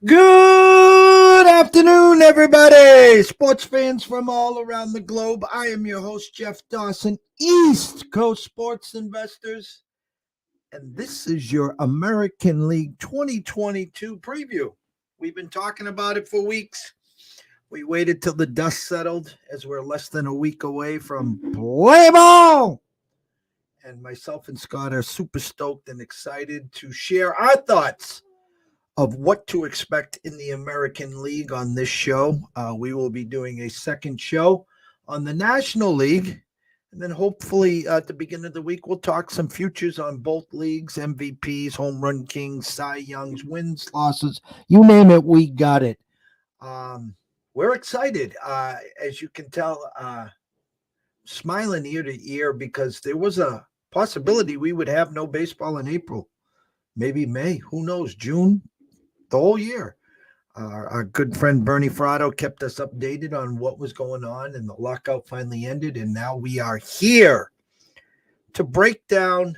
Good afternoon, everybody. Sports fans from all around the globe. I am your host, Jeff Dawson, East Coast Sports Investors, and this is your American League 2022 preview. We've been talking about it for weeks. We waited till the dust settled as we're less than a week away from play ball. And myself and Scott are super stoked and excited to share our thoughts of what to expect in the American League on this show. We will be doing a second show on the National League. And then hopefully at the beginning of the week, we'll talk some futures on both leagues, MVPs, home run kings, Cy Youngs, wins, losses, you name it, we got it. We're excited. As you can tell, smiling ear to ear because there was a possibility we would have no baseball in April, maybe May, who knows, June, the whole year. Our good friend Bernie Fratto kept us updated on what was going on, and the lockout finally ended, and now we are here to break down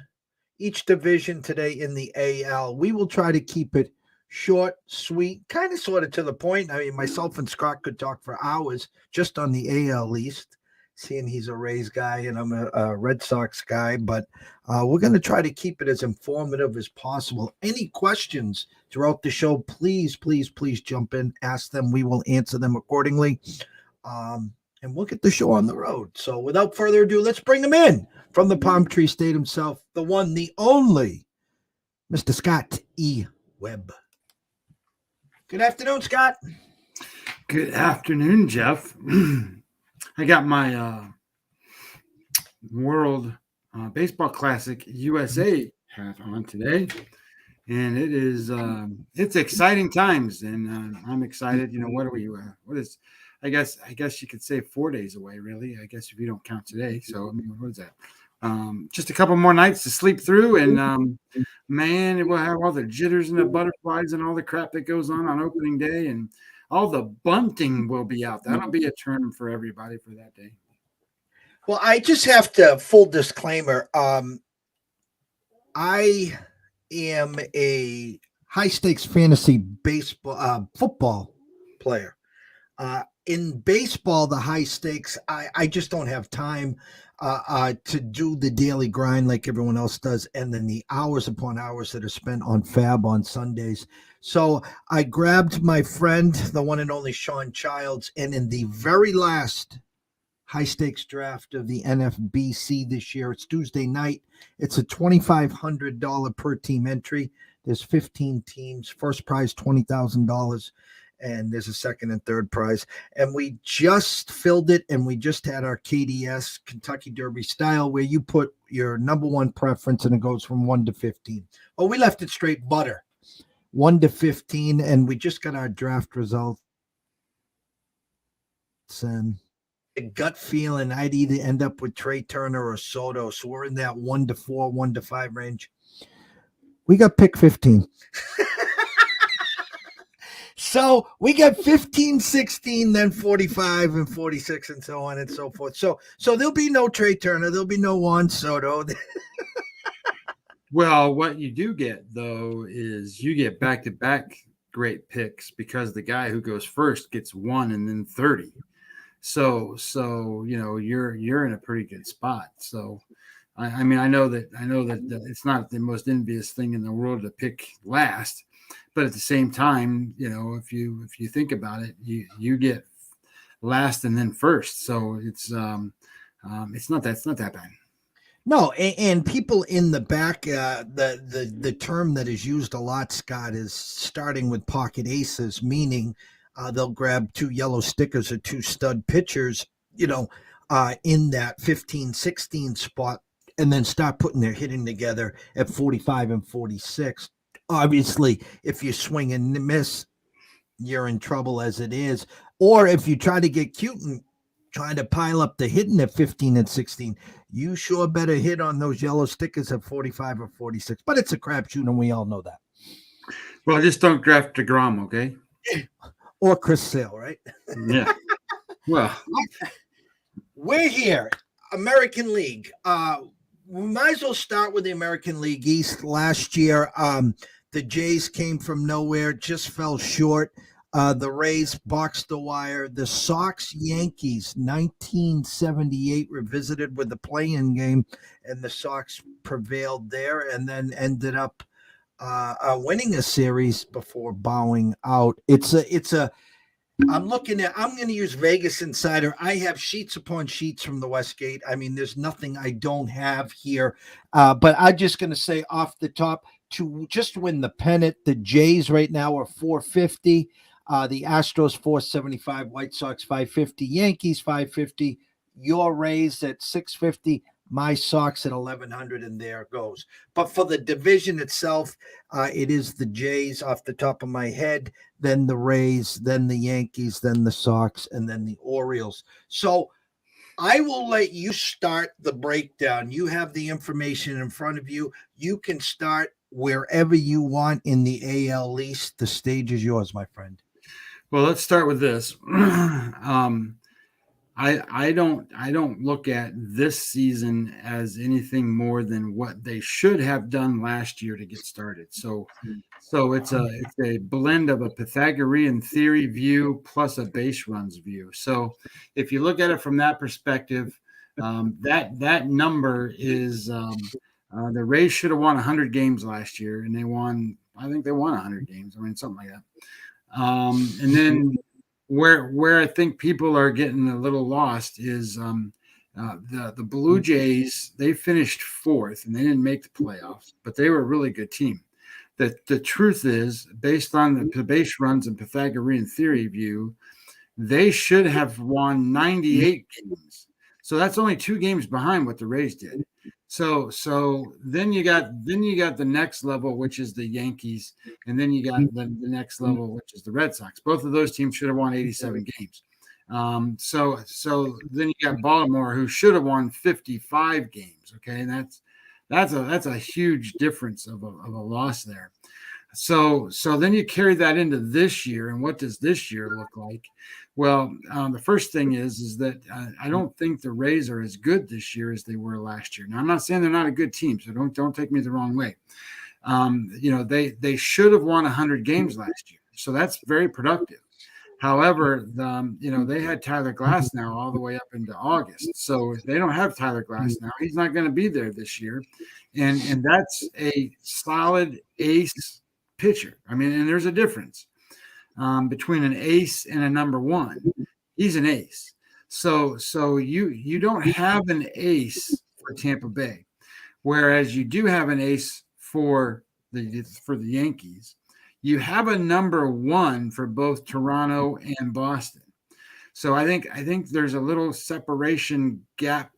each division today in the AL. We will try to keep it short, sweet, kind of sort of to the point. I mean, myself and Scott could talk for hours just on the AL East, seeing he's a Rays guy and I'm a Red Sox guy, but we're going to try to keep it as informative as possible. Any questions throughout the show, please jump in, ask them. We will answer them accordingly, and we'll get the show on the road. So without further ado, let's bring him in from the Palm Tree State himself, the one, the only, Mr. Scott E. Webb. Good afternoon, Scott. Good afternoon, Jeff. I got my World Baseball Classic USA hat on today, and it is it's exciting times, and I'm excited. You know, what are we? What is? I guess you could say 4 days away, really. I guess if you don't count today. So I mean, what is that? Just a couple more nights to sleep through, and man, it will have all the jitters and the butterflies and all the crap that goes on opening day, and all the bunting will be out. That'll be a term for everybody for that day. Well, I just have to, full disclaimer, I am a high-stakes fantasy baseball football player. In baseball, the high stakes, I just don't have time to do the daily grind like everyone else does, and then the hours upon hours that are spent on Fab on Sundays. So I grabbed my friend, the one and only Sean Childs, and in the very last high-stakes draft of the NFBC this year, it's Tuesday night. It's a $2,500 per team entry. There's 15 teams. First prize, $20,000. And there's a second and third prize. And we just filled it, and we just had our KDS, Kentucky Derby style, where you put your number one preference, and it goes from 1 to 15. Oh, we left it straight butter, 1 to 15, and we just got our draft results. And a gut feeling I'd either end up with Trey Turner or Soto. So we're in that 1 to 4, 1 to 5 range. We got pick 15. So we got 15, 16, then 45 and 46 and so on and so forth. So there'll be no Trey Turner. There'll be no Juan Soto. Well, what you do get, though, is you get back-to-back great picks because the guy who goes first gets 1 and then 30. So you know, you're in a pretty good spot. So I mean, I know that it's not the most envious thing in the world to pick last. But at the same time, you know, if you think about it, you get last and then first, so it's not that bad. No, and people in the back, the term that is used a lot, Scott, is starting with pocket aces, meaning they'll grab 2 yellow stickers or 2 stud pitchers, you know, in that 15, 16 spot, and then start putting their hitting together at 45 and 46. Obviously, if you swing and miss, you're in trouble as it is. Or if you try to get cute and try to pile up the hitting at 15 and 16, you sure better hit on those yellow stickers at 45 or 46. But it's a crapshoot, and we all know that. Well, just don't draft DeGrom, okay? Or Chris Sale, right? Yeah. Well, we're here, American League. We might as well start with the American League East. Last year, The Jays came from nowhere, just fell short. The Rays boxed the wire. The Sox Yankees 1978 revisited with the play-in game, and the Sox prevailed there, and then ended up winning a series before bowing out. It's a I'm looking at. I'm going to use Vegas Insider. I have sheets upon sheets from the Westgate. I mean, there's nothing I don't have here. But I'm just going to say off the top, to just win the pennant, the Jays right now are 450. The Astros 475. White Sox 550. Yankees 550. Your Rays at 650. My Sox at 1100, and there it goes. But for the division itself, it is the Jays off the top of my head, then the Rays, then the Yankees, then the Sox, and then the Orioles. So I will let you start the breakdown. You have the information in front of you. You can start wherever you want in the AL East. The stage is yours, my friend. Well, let's start with this. I don't look at this season as anything more than what they should have done last year to get started. So it's a blend of a Pythagorean theory view plus a base runs view. So if you look at it from that perspective, that number is the Rays should have won 100 games last year, and I think they won 100 games. I mean, something like that. And then where I think people are getting a little lost is the Blue Jays. They finished fourth and they didn't make the playoffs, but they were a really good team. The truth is, based on the base runs and Pythagorean theory view, they should have won 98 games. So that's only 2 games behind what the Rays did. So then you got the next level, which is the Yankees, and then you got the next level, which is the Red Sox. Both of those teams should have won 87 games. So then you got Baltimore, who should have won 55 games. Okay, and that's a huge difference of a loss there. So then you carry that into this year, and what does this year look like? Well, the first thing is that I don't think the Rays are as good this year as they were last year. Now, I'm not saying they're not a good team, so don't take me the wrong way. They should have won 100 games last year, so that's very productive. However, they had Tyler Glass now all the way up into August, so they don't have Tyler Glass now. He's not going to be there this year, and that's a solid ace pitcher. I mean, and there's a difference between an ace and a number one. He's an ace. So you don't have an ace for Tampa Bay, whereas you do have an ace for the Yankees. You have a number one for both Toronto and Boston. So I think there's a little separation gap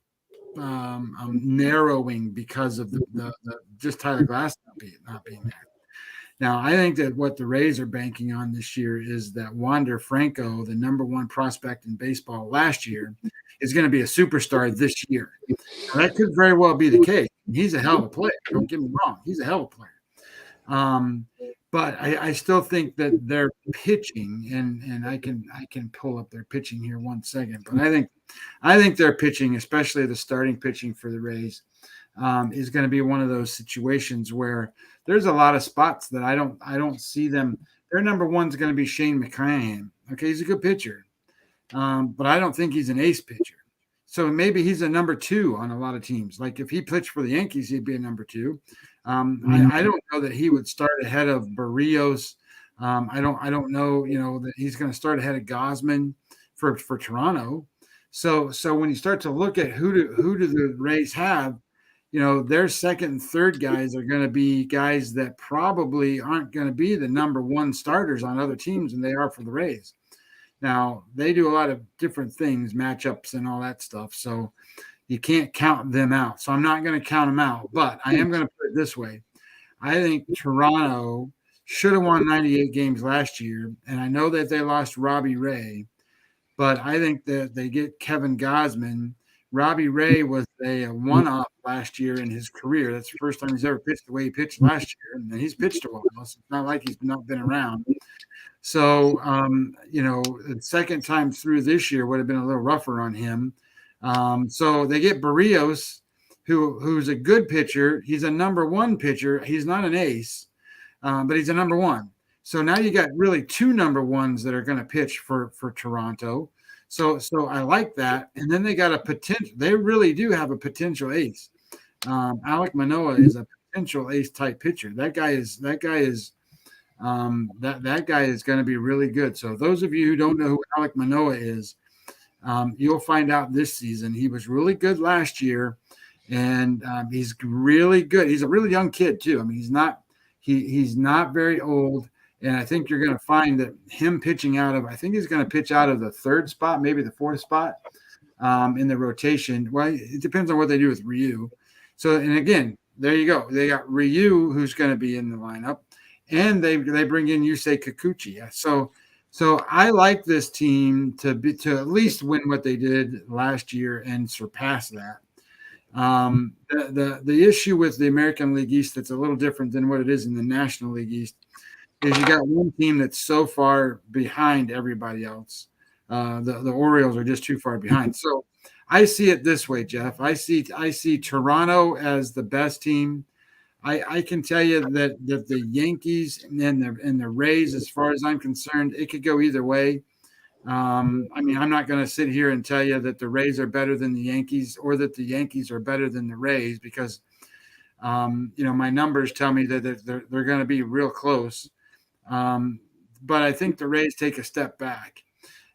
narrowing because of the just Tyler Glass not being there. Now, I think that what the Rays are banking on this year is that Wander Franco, the number one prospect in baseball last year, is going to be a superstar this year. Now, that could very well be the case. He's a hell of a player. Don't get me wrong. He's a hell of a player. But I still think that their pitching, and I can pull up their pitching here one second, but I think their pitching, especially the starting pitching for the Rays, is going to be one of those situations where there's a lot of spots that I don't see them. Their number one is going to be Shane McClanahan. Okay, he's a good pitcher, but I don't think he's an ace pitcher. So maybe he's a number two on a lot of teams. Like if he pitched for the Yankees, he'd be a number two. I don't know that he would start ahead of Barrios. I don't know, that he's going to start ahead of Gosman for Toronto. So when you start to look at who do the Rays have, their second and third guys are going to be guys that probably aren't going to be the number one starters on other teams than they are for the Rays. Now, they do a lot of different things, matchups and all that stuff. So you can't count them out. So I'm not going to count them out. But I am going to put it this way. I think Toronto should have won 98 games last year. And I know that they lost Robbie Ray. But I think that they get Kevin Gosman. Robbie Ray was a one-off last year in his career. That's the first time he's ever pitched the way he pitched last year. And he's pitched a while. So it's not like he's not been around. So, the second time through this year would have been a little rougher on him. So they get Barrios, who's a good pitcher. He's a number one pitcher. He's not an ace. but he's a number one. So now you got really two number ones that are going to pitch for Toronto. So I like that. And then they got a potential. They really do have a potential ace. Alek Manoah is a potential ace type pitcher. That guy is that guy is going to be really good. So those of you who don't know who Alek Manoah is, you'll find out this season. He was really good last year, and he's really good. He's a really young kid too. I mean, he's not very old, and I think you're going to find that him pitching out of, I think he's going to pitch out of the third spot, maybe the fourth spot in the rotation. Well, it depends on what they do with Ryu. So, and again, there you go. They got Ryu, who's going to be in the lineup, and they bring in Yusei Kikuchi. So I like this team to at least win what they did last year and surpass that. The issue with the American League East that's a little different than what it is in the National League East is you got one team that's so far behind everybody else. The Orioles are just too far behind. So I see it this way, Jeff. I see Toronto as the best team. I can tell you that the Yankees and the Rays, as far as I'm concerned, it could go either way. I mean, I'm not going to sit here and tell you that the Rays are better than the Yankees or that the Yankees are better than the Rays because, my numbers tell me that they're going to be real close. But I think the Rays take a step back.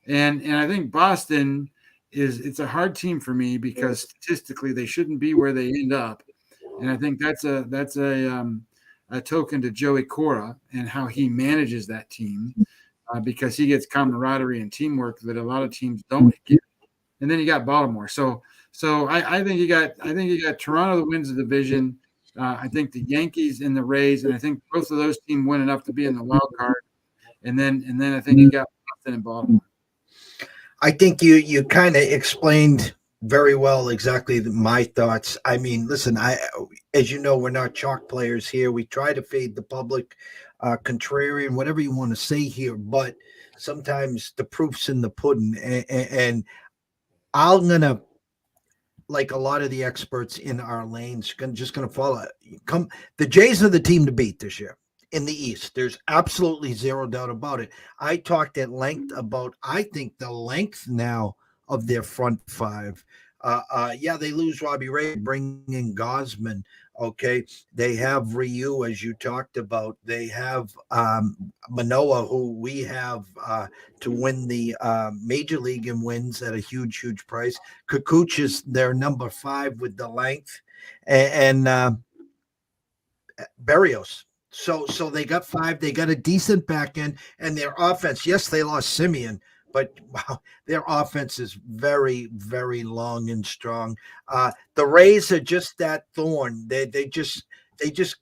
And I think Boston it's a hard team for me because statistically they shouldn't be where they end up. And I think that's a token to Joey Cora and how he manages that team because he gets camaraderie and teamwork that a lot of teams don't get. And then you got Baltimore. So I think you got Toronto that wins the division. I think the Yankees and the Rays, and I think both of those teams win enough to be in the wild card. And then I think you got Boston and Baltimore. I think you kind of explained very well exactly my thoughts. I mean, listen, as you know, we're not chalk players here. We try to fade the public, contrarian, whatever you want to say here, but sometimes the proof's in the pudding. And I'm gonna, like a lot of the experts in our lanes, just gonna follow. The Jays are the team to beat this year in the East. There's absolutely zero doubt about it. I talked at length about, I think, the length now of their front five. They lose Robbie Ray, bring in Gosman. Okay, they have Ryu, as you talked about. They have Manoah, who we have to win the major league and wins at a huge, huge price. Kikuchi is their number 5 with the length, and Berrios. So they got 5. They got a decent back end, and their offense. Yes, they lost Simeon, but wow, their offense is very, very long and strong. The Rays are just that thorn. They just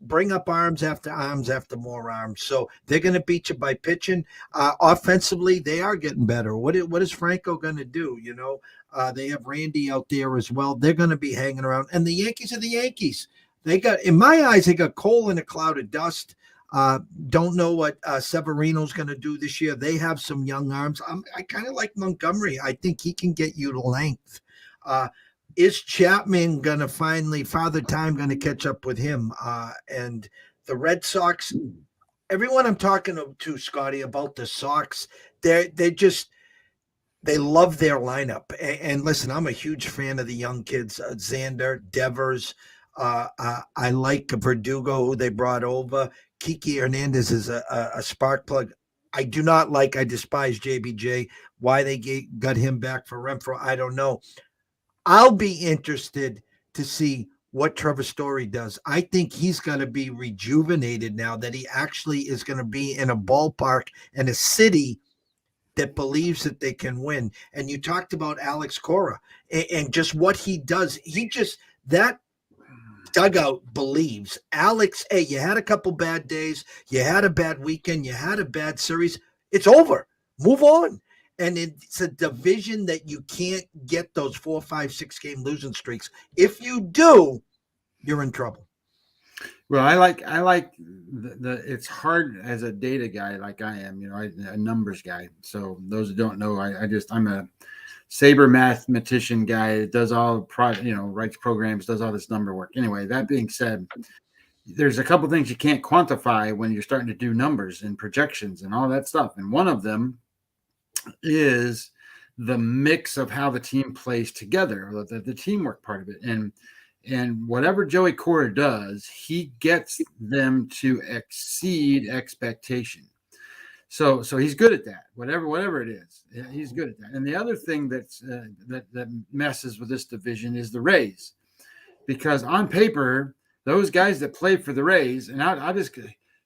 bring up arms after more arms. So they're going to beat you by pitching. Offensively, they are getting better. What is Franco going to do? They have Randy out there as well. They're going to be hanging around. And the Yankees are the Yankees. They got, in my eyes, they got coal in a cloud of dust. Don't know what Severino's going to do this year. They have some young arms. I kind of like Montgomery. I think he can get you to length. Is Chapman going to finally, Father Time going to catch up with him? And the Red Sox, everyone I'm talking to, Scotty, about the Sox, they love their lineup. And listen, I'm a huge fan of the young kids, Xander, Devers. I like Verdugo, who they brought over. Kiki Hernandez is a spark plug. I despise JBJ. Why they got him back for Renfroe, I don't know. I'll be interested to see what Trevor Story does. I think he's going to be rejuvenated now that he actually is going to be in a ballpark and a city that believes that they can win. And you talked about Alex Cora and just what he does. That dugout believes. Alex, hey, you had a couple bad days. You had a bad weekend. You had a bad series. It's over. Move on. And it's a division that you can't get those 4, 5, 6 game losing streaks. If you do, you're in trouble. Well, I like the it's hard as a data guy like I am, a numbers guy. So those who don't know, I'm a saber mathematician guy that does all writes programs, does all this number work. Anyway, that being said, there's a couple things you can't quantify when you're starting to do numbers and projections and all that stuff. And one of them is the mix of how the team plays together, or the teamwork part of it. And whatever Joey Cora does, he gets them to exceed expectation. So he's good at that. Whatever it is, he's good at that. And the other thing that messes with this division is the Rays, because on paper, those guys that play for the Rays, and I just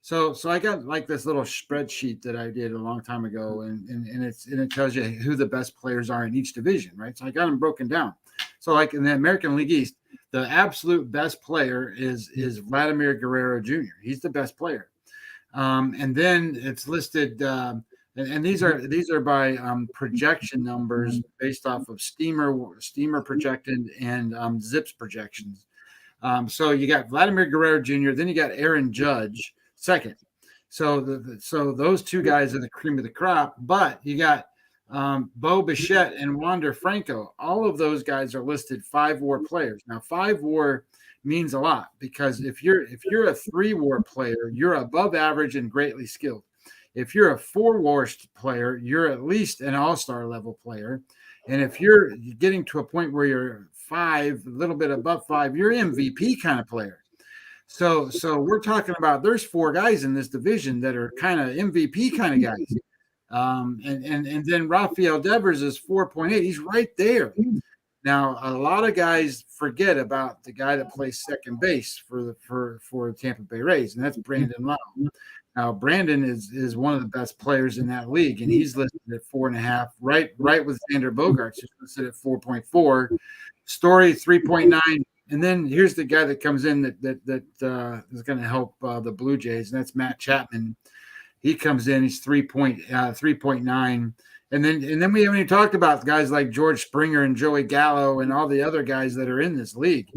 so I got like this little spreadsheet that I did a long time ago, and it tells you who the best players are in each division, right? So I got them broken down. So like in the American League East, the absolute best player is Vladimir Guerrero Jr. He's the best player. And then it's listed, and these are by projection numbers based off of Steamer projected and Zips projections. So you got Vladimir Guerrero Jr., then you got Aaron Judge second. So so those two guys are the cream of the crop. But you got Bo Bichette and Wander Franco. All of those guys are listed 5-WAR players. Now 5-WAR means a lot, because if you're a 3-WAR player, you're above average and greatly skilled. If you're a 4-WAR player, you're at least an all-star level player. And if you're getting to a point where you're 5, a little bit above 5, you're MVP kind of player. So we're talking about there's 4 guys in this division that are kind of MVP kind of guys. And then Rafael Devers is 4.8. He's right there. Now, a lot of guys forget about the guy that plays second base for the Tampa Bay Rays, and that's Brandon Lowe. Now, Brandon is one of the best players in that league, and he's listed at 4.5, right with Xander Bogaerts, who's listed at 4.4. Story 3.9, and then here's the guy that comes in that is going to help the Blue Jays, and that's Matt Chapman. He comes in, he's 3.9. And then we haven't even talked about guys like George Springer and Joey Gallo and all the other guys that are in this league.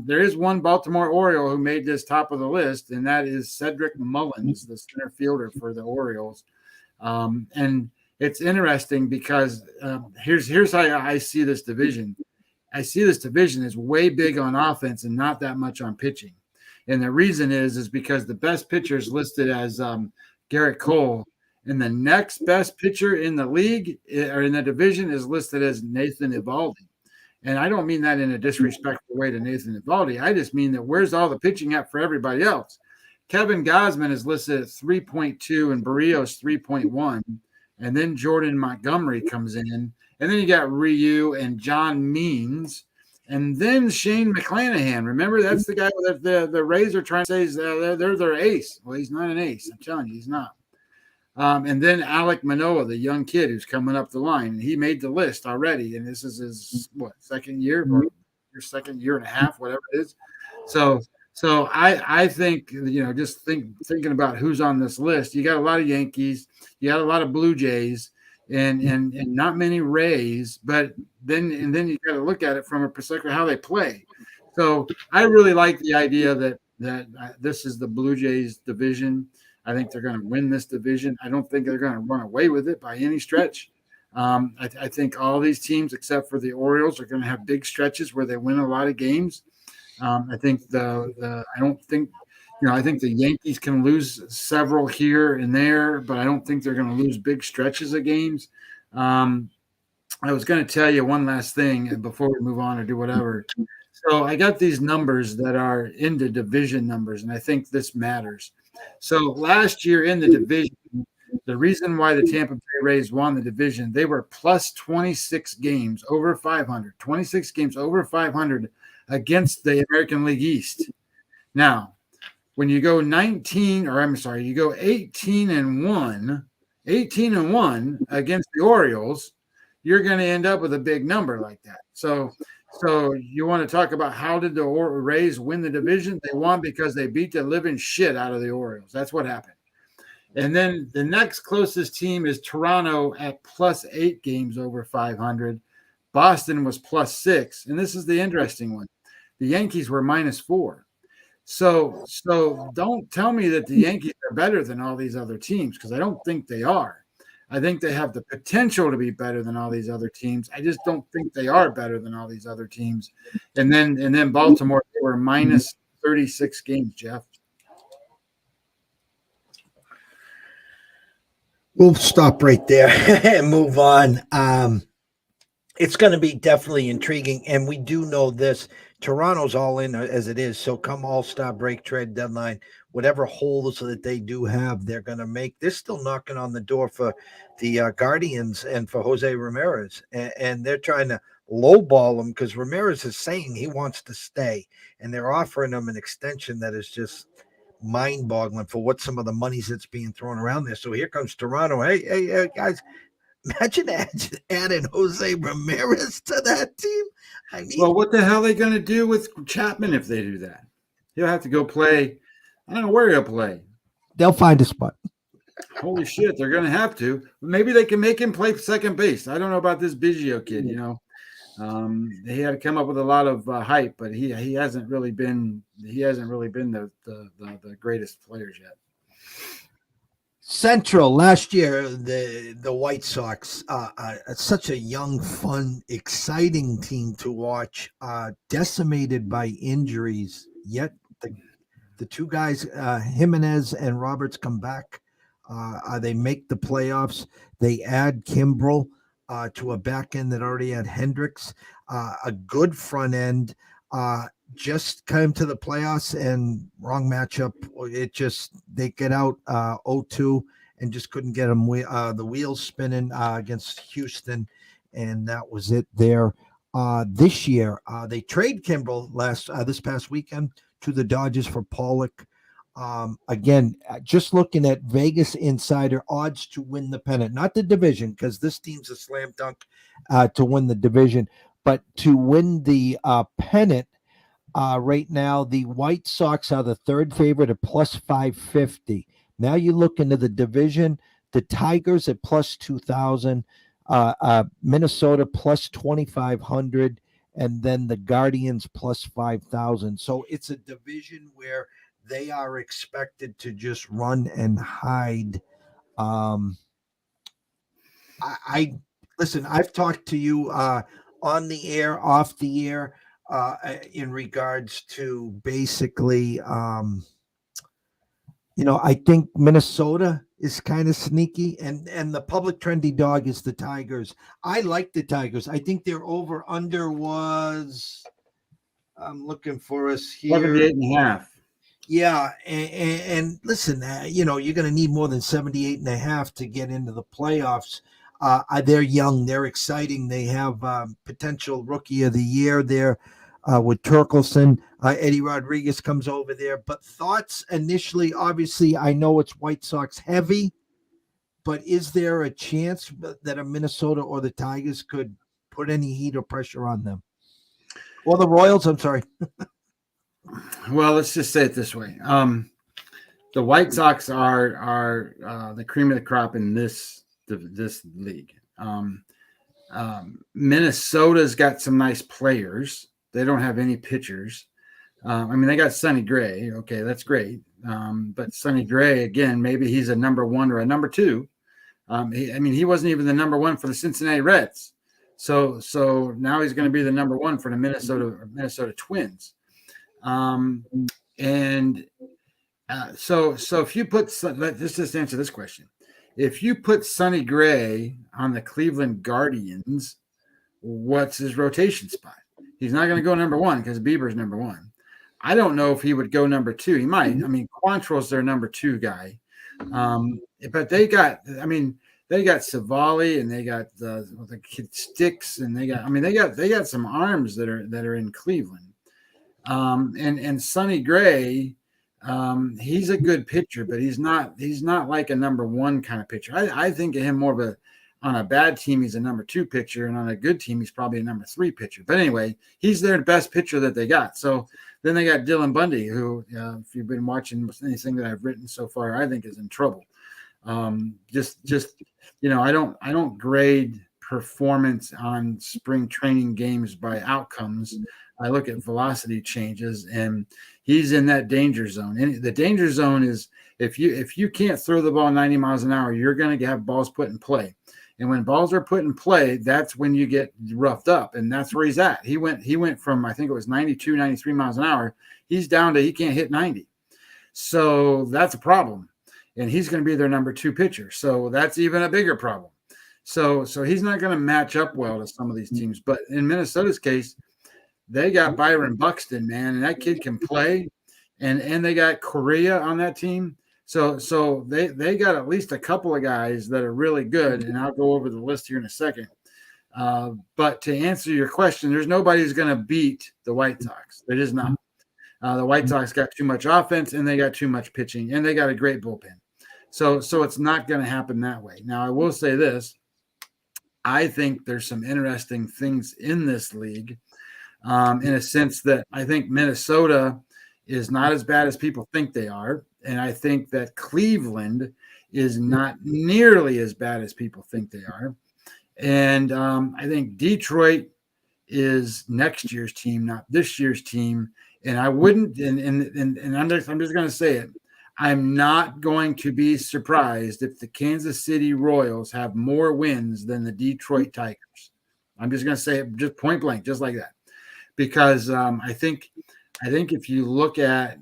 There is one Baltimore Oriole who made this top of the list, and that is Cedric Mullins, the center fielder for the Orioles. And it's interesting because here's how I see this division. I see this division as way big on offense and not that much on pitching. And the reason is because the best pitcher is listed as Garrett Cole. And the next best pitcher in the league or in the division is listed as Nathan Eovaldi. And I don't mean that in a disrespectful way to Nathan Eovaldi. I just mean that where's all the pitching at for everybody else? Kevin Gausman is listed at 3.2 and Barrios 3.1. And then Jordan Montgomery comes in. And then you got Ryu and John Means. And then Shane McClanahan. Remember, that's the guy that the Rays are trying to say is they're their ace. Well, he's not an ace. I'm telling you, he's not. And then Alek Manoah, the young kid who's coming up the line, and he made the list already. And this is his second year or your second year and a half, whatever it is. So I think just thinking about who's on this list, you got a lot of Yankees, you got a lot of Blue Jays, and not many Rays. But then you got to look at it from a perspective of how they play. So I really like the idea that this is the Blue Jays division. I think they're going to win this division. I don't think they're going to run away with it by any stretch. I think all these teams, except for the Orioles, are going to have big stretches where they win a lot of games. I think I think the Yankees can lose several here and there, but I don't think they're going to lose big stretches of games. I was going to tell you one last thing before we move on or do whatever. So I got these numbers that are in the division numbers, and I think this matters. So last year in the division, the reason why the Tampa Bay Rays won the division, they were plus 26 games over 500, 26 games over 500 against the American League East. Now, when you go 18 and 1 against the Orioles, you're going to end up with a big number like that. So you want to talk about how did the Rays win the division? They won because they beat the living shit out of the Orioles. That's what happened. And then the next closest team is Toronto at plus 8 games over 500. Boston was plus 6. And this is the interesting one. The Yankees were minus 4. So don't tell me that the Yankees are better than all these other teams, because I don't think they are. I think they have the potential to be better than all these other teams. I just don't think they are better than all these other teams. And then Baltimore, they were minus 36 games, Jeff. We'll stop right there and move on. It's going to be definitely intriguing, and we do know this. Toronto's all in as it is. So come All-Star break, trade deadline, whatever holes that they do have, they're going to make. They're still knocking on the door for the Guardians and for Jose Ramirez, and they're trying to lowball him because Ramirez is saying he wants to stay, and they're offering him an extension that is just mind-boggling for what some of the monies that's being thrown around there. So here comes Toronto. Hey, guys, imagine adding Jose Ramirez to that team. I mean, Well, what the hell are they going to do with Chapman if they do that? He'll have to go play. I don't know where he'll play. they'll find a spot. Holy shit, they're going to have to. Maybe they can make him play second base. I don't know about this Biggio kid. He had to come up with a lot of hype, but he hasn't really been the greatest players yet. Central last year, the White Sox, such a young, fun, exciting team to watch, decimated by injuries. Yet the two guys, Jimenez and Roberts, come back. They make the playoffs. They add Kimbrel to a back end that already had Hendricks, a good front end. Just came to the playoffs and wrong matchup. They get out 0-2 and just couldn't get them the wheels spinning against Houston, and that was it there. This year, they trade Kimbrel this past weekend to the Dodgers for Pollock. Again, just looking at Vegas Insider odds to win the pennant, not the division, because this team's a slam dunk to win the division, but to win the pennant. Right now, the White Sox are the third favorite at plus 550. Now you look into the division, the Tigers at plus 2,000, Minnesota plus 2,500, and then the Guardians plus 5,000. So it's a division where they are expected to just run and hide. I listen, I've talked to you on the air, off the air, in regards to basically, I think Minnesota is kind of sneaky, and the public trendy dog is the Tigers. I like the Tigers. I think their over under was. I'm looking for us here. 78.5. Yeah, and listen, you're going to need more than 78.5 to get into the playoffs. They're young, they're exciting. They have potential rookie of the year there with Turkelson. Eddie Rodriguez comes over there. But thoughts initially, obviously, I know it's White Sox heavy, but is there a chance that a Minnesota or the Tigers could put any heat or pressure on them? Or the Royals, I'm sorry. Well, let's just say it this way. The White Sox are the cream of the crop in this league. Minnesota's got some nice players. They don't have any pitchers. They got Sonny Gray. Okay, that's great. But Sonny Gray, again, maybe he's a number one or a number two. He wasn't even the number one for the Cincinnati Reds. So now he's going to be the number one for the Minnesota Twins. So if you put, let's just answer this question. If you put Sonny Gray on the Cleveland Guardians, what's his rotation spot? He's not going to go number one because Bieber's number one. I don't know if he would go number two. He might. Quantrill's their number two guy. But they got Savali, and they got the kid Sticks, and they got some arms that are in Cleveland. And Sonny Gray, he's a good pitcher, but he's not like a number one kind of pitcher. I think of him more of on a bad team, he's a number two pitcher, and on a good team, he's probably a number three pitcher. But anyway, he's their best pitcher that they got. So then they got Dylan Bundy, who, if you've been watching anything that I've written so far, I think is in trouble. I don't grade performance on spring training games by outcomes. I look at velocity changes, and he's in that danger zone. And the danger zone is if you can't throw the ball 90 miles an hour, you're going to have balls put in play. And when balls are put in play, that's when you get roughed up. And that's where he's at. He went from, I think it was 92, 93 miles an hour. He's down to he can't hit 90. So that's a problem. And he's going to be their number 2 pitcher. So that's even a bigger problem. So he's not going to match up well to some of these teams. But in Minnesota's case, they got Byron Buxton, man, and that kid can play. And they got Correa on that team. So they got at least a couple of guys that are really good, and I'll go over the list here in a second. But to answer your question, there's nobody who's going to beat the White Sox. There is not. The White Sox got too much offense, and they got too much pitching, and they got a great bullpen. So it's not going to happen that way. Now, I will say this. I think there's some interesting things in this league in a sense that I think Minnesota is not as bad as people think they are. And I think that Cleveland is not nearly as bad as people think they are. And I think Detroit is next year's team, not this year's team. And I wouldn't, and I'm just going to say it. I'm not going to be surprised if the Kansas City Royals have more wins than the Detroit Tigers. I'm just going to say it just point blank, just like that. Because I think if you look at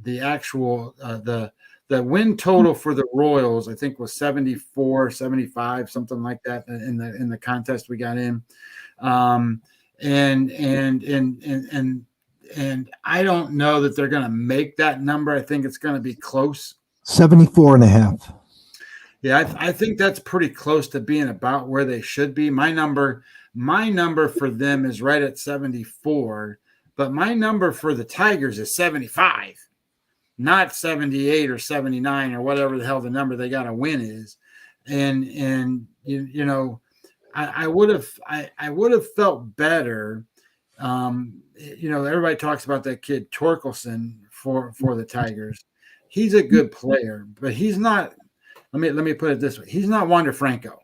the actual the win total for the Royals, I think was 74, 75, something like that in the contest we got in. And I don't know that they're going to make that number. I think it's going to be close. 74.5. Yeah, I think that's pretty close to being about where they should be. My number for them is right at 74, but my number for the Tigers is 75, not 78 or 79 or whatever the hell the number they got to win is. And you know, I would have felt better. You know, everybody talks about that kid Torkelson for the Tigers. He's a good player, but he's not. Let me put it this way: he's not Wander Franco.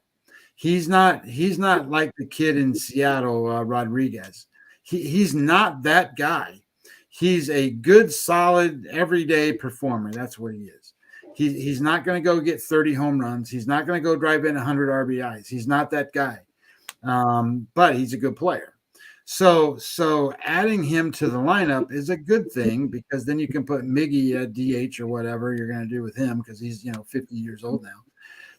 He's not like the kid in Seattle, Rodriguez. He's not that guy. He's a good, solid, everyday performer. That's what he is. He's not going to go get 30 home runs. He's not going to go drive in 100 RBIs. He's not that guy. But he's a good player. So adding him to the lineup is a good thing because then you can put Miggy at DH or whatever you're going to do with him because he's 50 years old now.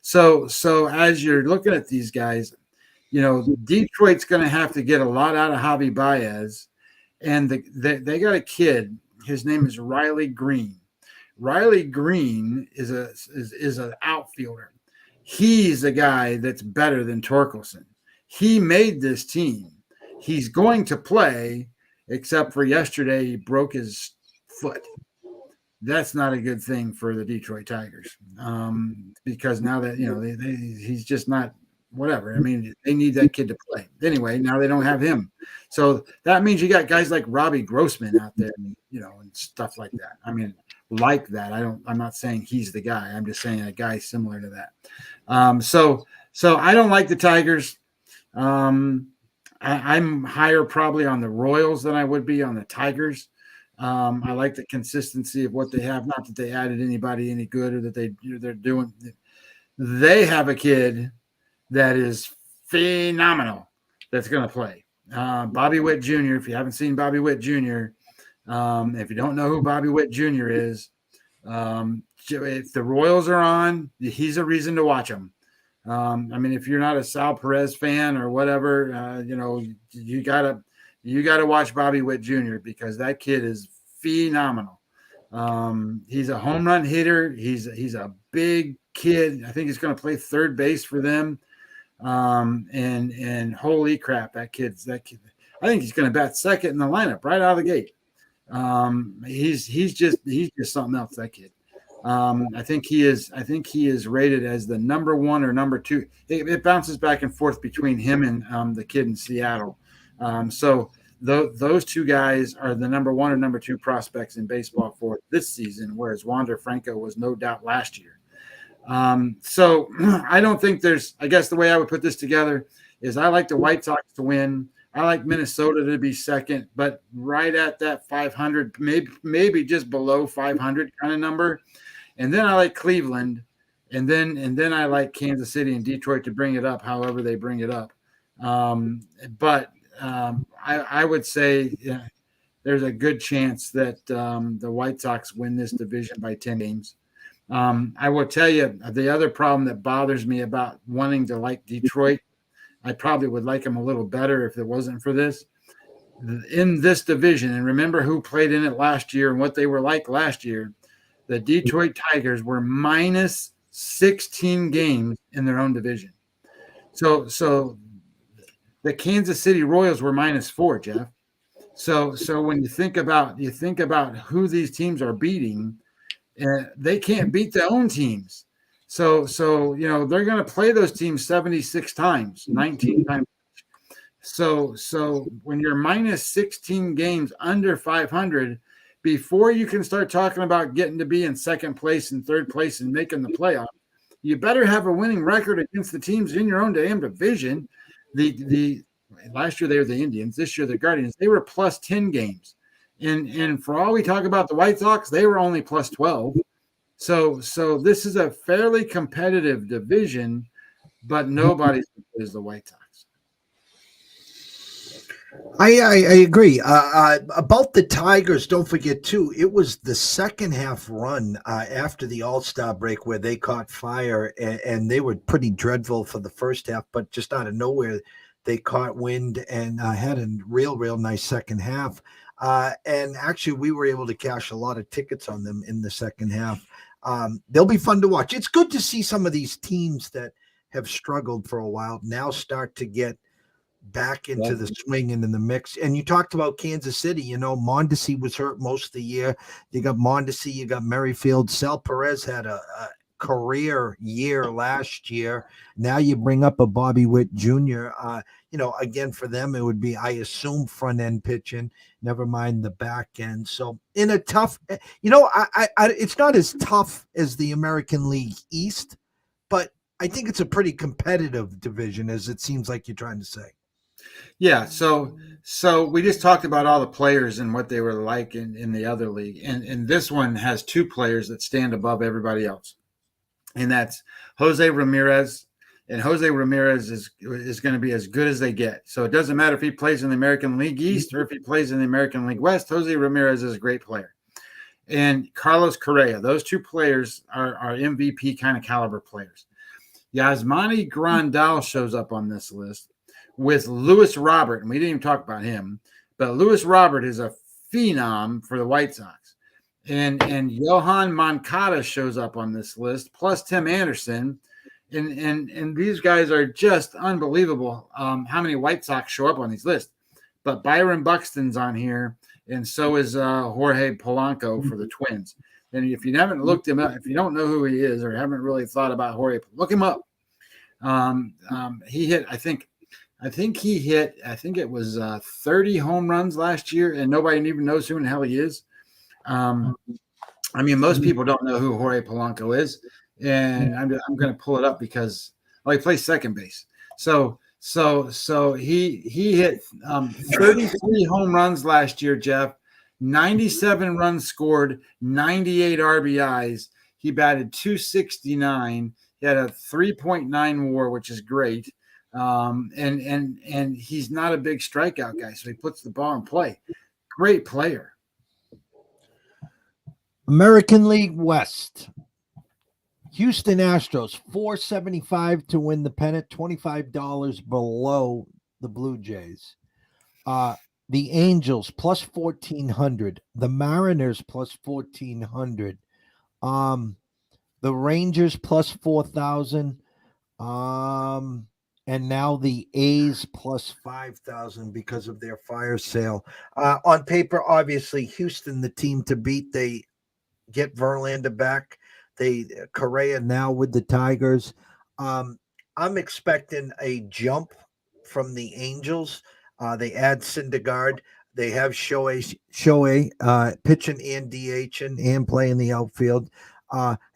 So as you're looking at these guys, Detroit's going to have to get a lot out of Javi Baez, and they got a kid. His name is Riley Green. Riley Green is an outfielder. He's a guy that's better than Torkelson. He made this team. He's going to play, except for yesterday he broke his foot. That's not a good thing for the Detroit Tigers because now that he's just not whatever. I mean, they need that kid to play anyway. Now they don't have him, so that means you got guys like Robbie Grossman out there, and stuff like that. I mean, like that. I'm not saying he's the guy. I'm just saying a guy similar to that. So I don't like the Tigers. I'm higher probably on the Royals than I would be on the Tigers. I like the consistency of what they have. Not that they added anybody any good or that they're doing. They have a kid that is phenomenal that's going to play. Bobby Witt Jr. If you haven't seen Bobby Witt Jr., if you don't know who Bobby Witt Jr. is, if the Royals are on, he's a reason to watch him. I mean, if you're not a Sal Perez fan or whatever, you gotta watch Bobby Witt Jr. because that kid is phenomenal. He's a home run hitter. He's a big kid. I think he's going to play third base for them. And holy crap, that kid. I think he's going to bat second in the lineup right out of the gate. He's just something else. That kid. I think he is rated as the number 1 or number 2. It bounces back and forth between him and the kid in Seattle. So those two guys are the number 1 or number 2 prospects in baseball for this season, whereas Wander Franco was no doubt last year. So I don't think I guess the way I would put this together is I like the White Sox to win. I like Minnesota to be second, but right at that 500, maybe just below 500 kind of number. And then I like Cleveland and then I like Kansas City and Detroit to bring it up, however they bring it up. I would say there's a good chance that the White Sox win this division by 10 games. I will tell you the other problem that bothers me about wanting to like Detroit, I probably would like them a little better if it wasn't for this. In this division, and remember who played in it last year and what they were like last year, the Detroit Tigers were minus 16 games in their own division. So the Kansas City Royals were -4, Jeff. So when you think about who these teams are beating, they can't beat their own teams. So they're going to play those teams 76 times, 19 times. So when you're minus 16 games under 500, before you can start talking about getting to be in second place and third place and making the playoff, you better have a winning record against the teams in your own damn division. The last year they were the Indians, this year the Guardians. They were plus 10 games, and for all we talk about the White Sox, they were only plus 12. So this is a fairly competitive division, but nobody's as good as the White Sox. I agree. About the Tigers, don't forget, too, it was the second half run after the All-Star break where they caught fire, and they were pretty dreadful for the first half, but just out of nowhere, they caught wind and had a real nice second half. And actually, we were able to cash a lot of tickets on them in the second half. They'll be fun to watch. It's good to see some of these teams that have struggled for a while now start to get back into the swing and in the mix. And you talked about Kansas City. Mondesi was hurt most of the year. You got Mondesi, you got Merrifield. Sal Perez had a career year last year. Now you bring up a Bobby Witt Jr. Again, for them, it would be, I assume, front end pitching, never mind the back end. So in a tough, it's not as tough as the American League East, but I think it's a pretty competitive division, as it seems like you're trying to say. Yeah, so we just talked about all the players and what they were like in the other league, and this one has two players that stand above everybody else, and that's Jose Ramirez. And Jose Ramirez is going to be as good as they get. So it doesn't matter if he plays in the American League East or if he plays in the American League West. Jose Ramirez is a great player. And Carlos Correa, those two players are MVP kind of caliber players. Yasmani Grandal shows up on this list with Luis Robert, and we didn't even talk about him, but Luis Robert is a phenom for the White Sox. And Johan Moncada shows up on this list, plus Tim Anderson. And these guys are just unbelievable how many White Sox show up on these lists. But Byron Buxton's on here, and so is Jorge Polanco for the Twins. And if you haven't looked him up, if you don't know who he is or haven't really thought about Jorge, look him up. He hit, I think it was 30 home runs last year, and nobody even knows who in the hell he is. Most people don't know who Jorge Polanco is, and I'm going to pull it up because he plays second base. So he hit 33 home runs last year, Jeff. 97 runs scored, 98 RBIs. He batted .269. He had a 3.9 WAR, which is great. And he's not a big strikeout guy, so he puts the ball in play. Great player. American League West. Houston Astros, $475 to win the pennant, $25 below the Blue Jays. The Angels, plus 1,400. The Mariners, plus 1,400. The Rangers, plus 4,000. And now the A's plus 5,000 because of their fire sale. On paper, obviously, Houston, the team to beat. They get Verlander back. Correa now with the Tigers. I'm expecting a jump from the Angels. They add Syndergaard. They have Shohei pitching and DHing and playing the outfield.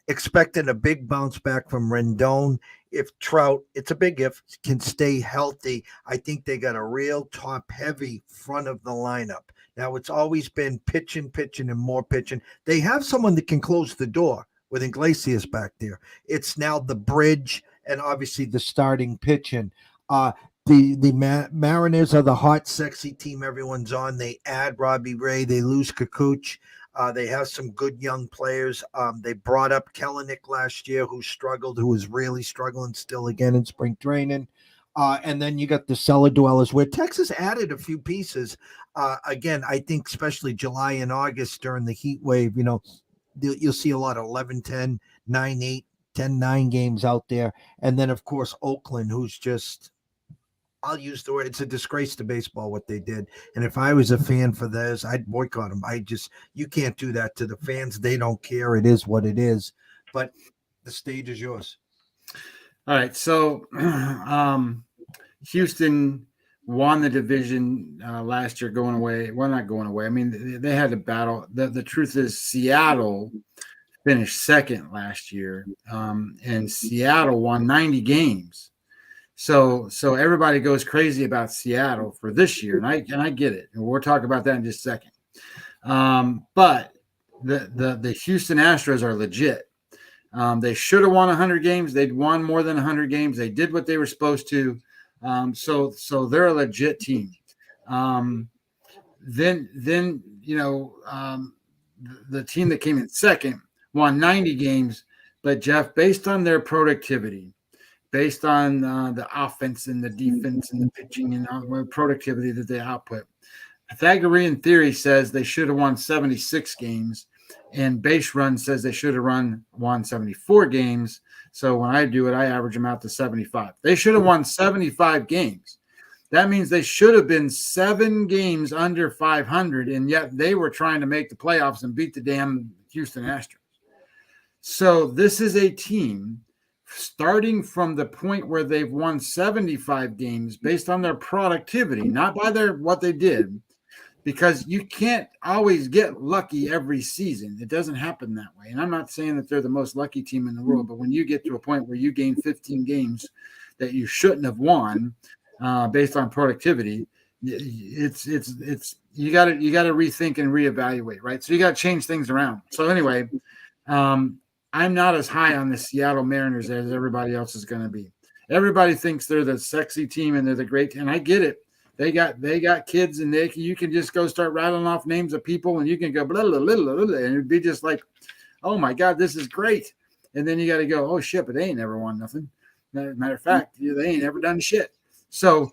Expecting a big bounce back from Rendon. If Trout, it's a big if, can stay healthy, I think they got a real top-heavy front of the lineup. Now, it's always been pitching, and more pitching. They have someone that can close the door with Iglesias back there. It's now the bridge and obviously the starting pitching. The Mariners are the hot, sexy team everyone's on. They add Robbie Ray. They lose Kukuch. They have some good young players. They brought up Kellenick last year, who struggled, who was really struggling still again in spring training. And then you got the cellar dwellers, where Texas added a few pieces. Again, I think especially July and August during the heat wave, you'll see a lot of 11-10, 9-8, 10-9 games out there. And then, of course, Oakland, who's just, I'll use the word, it's a disgrace to baseball what they did. And if I was a fan for theirs, I'd boycott them. You can't do that to the fans. They don't care. It is what it is. But the stage is yours. All right. So Houston won the division last year going away. Well, not going away. I mean, they had to battle. The truth is Seattle finished second last year, and Seattle won 90 games. So everybody goes crazy about Seattle for this year, and I get it. And we'll talk about that in just a second. But the Houston Astros are legit. They should have won 100 games. They'd won more than 100 games. They did what they were supposed to. So they're a legit team. Then the team that came in second won 90 games. But Jeff, based on their productivity, based on the offense and the defense and the pitching and the productivity that they output, Pythagorean theory says they should have won 76 games, and base run says they should have won 74 games. So when I do it, I average them out to 75. They should have won 75 games. That means they should have been 7 games under 500, and yet they were trying to make the playoffs and beat the damn Houston Astros. So this is a team starting from the point where they've won 75 games based on their productivity, not by what they did, because you can't always get lucky every season. It doesn't happen that way. And I'm not saying that they're the most lucky team in the world, but when you get to a point where you gain 15 games that you shouldn't have won based on productivity, it's you got to rethink and reevaluate, right? So you got to change things around. So anyway, I'm not as high on the Seattle Mariners as everybody else is going to be. Everybody thinks they're the sexy team and they're the great, and I get it. They got kids, and you can just go start rattling off names of people, and you can go blah, blah, blah, blah, blah, and it'd be just like, oh my God, this is great. And then you got to go, oh shit, but they ain't never won nothing. Matter of fact, they ain't ever done shit. So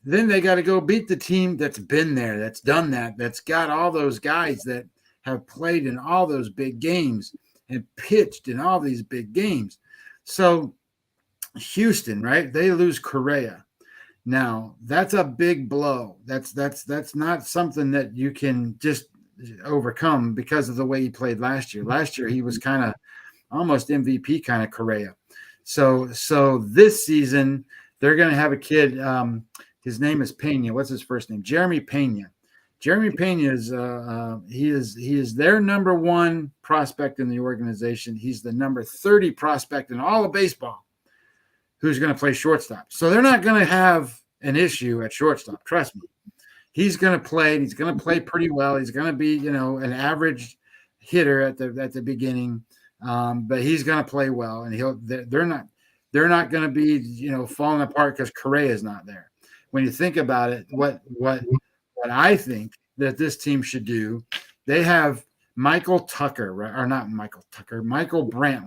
then they got to go beat the team that's been there, that's done that, that's got all those guys that have played in all those big games and pitched in all these big games. So Houston, right? They lose Correa. Now that's a big blow. That's not something that you can just overcome because of the way he played last year. Last year he was kind of almost MVP kind of Correa. So this season they're going to have a kid. His name is Pena. What's his first name? Jeremy Pena. Jeremy Pena is he is their number 1 prospect in the organization. He's the number 30 prospect in all of baseball who's going to play shortstop. So they're not going to have an issue at shortstop. Trust me. He's going to play. He's going to play pretty well. He's going to be, an average hitter at the beginning, but he's going to play well. And they're not going to be, falling apart because Correa is not there. When you think about it, what I think that this team should do, they have Michael Brantley.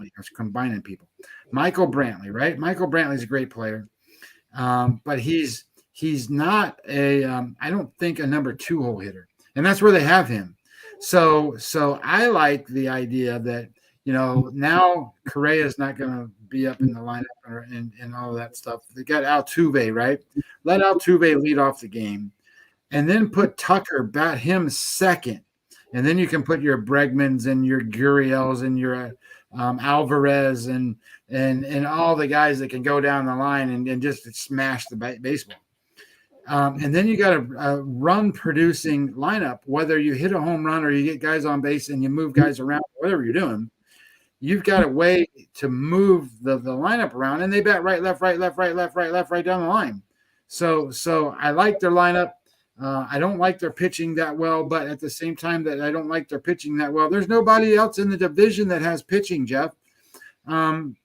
I was combining people. Michael Brantley, right? Michael Brantley's a great player, but he's not I don't think a number 2 hole hitter, and that's where they have him. So I like the idea that now Correa is not going to be up in the lineup and all of that stuff. They got Altuve, right? Let Altuve lead off the game, and then put Tucker, bat him second. And then you can put your Bregmans and your Gurriels and your Alvarez and all the guys that can go down the line and just smash the baseball. And then you got a run-producing lineup, whether you hit a home run or you get guys on base and you move guys around, whatever you're doing. You've got a way to move the lineup around, and they bat right, left, right, left, right, left, right, left, right down the line. So I like their lineup. I don't like their pitching that well, but at the same time that I don't like their pitching that well, there's nobody else in the division that has pitching, Jeff. Um,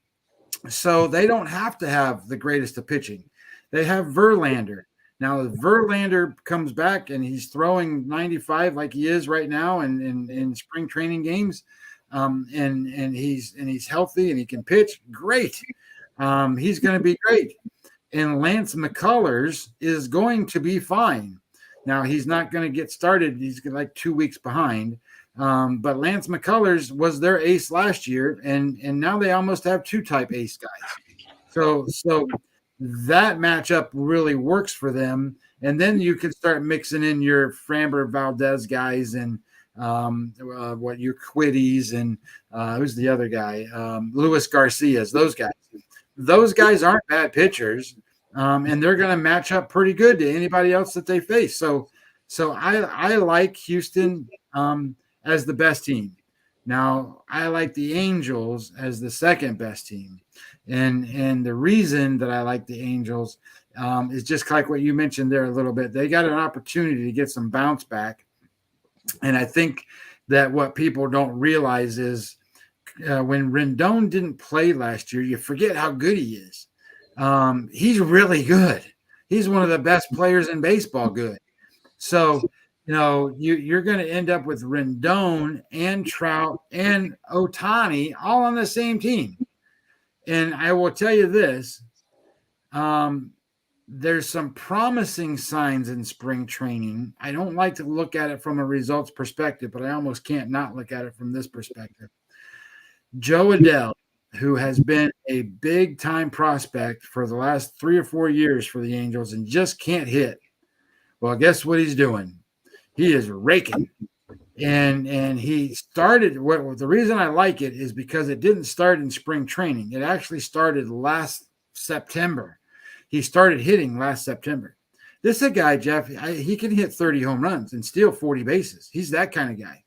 so they don't have to have the greatest of pitching. They have Verlander. Now, if Verlander comes back and he's throwing 95 like he is right now in spring training games, and he's healthy and he can pitch, great. He's going to be great. And Lance McCullers is going to be fine. Now, he's not going to get started. He's like 2 weeks behind. But Lance McCullers was their ace last year, and now they almost have two type ace guys. So that matchup really works for them. And then you can start mixing in your Framber Valdez guys and what your Quiddies and who's the other guy? Luis Garcia's, those guys. Those guys aren't bad pitchers, and they're going to match up pretty good to anybody else that they face. So I like Houston as the best team. Now, I like the Angels as the second best team. And the reason that I like the Angels is just like what you mentioned there a little bit. They got an opportunity to get some bounce back. And I think that what people don't realize is when Rendon didn't play last year, you forget how good he is. He's really good. He's one of the best players in baseball good. So, you're going to end up with Rendon and Trout and Ohtani all on the same team. And I will tell you this, there's some promising signs in spring training. I don't like to look at it from a results perspective, but I almost can't not look at it from this perspective. Joe Adell, who has been a big-time prospect for the last 3 or 4 years for the Angels and just can't hit. Well, guess what he's doing? He is raking. And he started the reason I like it is because it didn't start in spring training. It actually started last September. He started hitting last September. This is a guy, Jeff, he can hit 30 home runs and steal 40 bases. He's that kind of guy.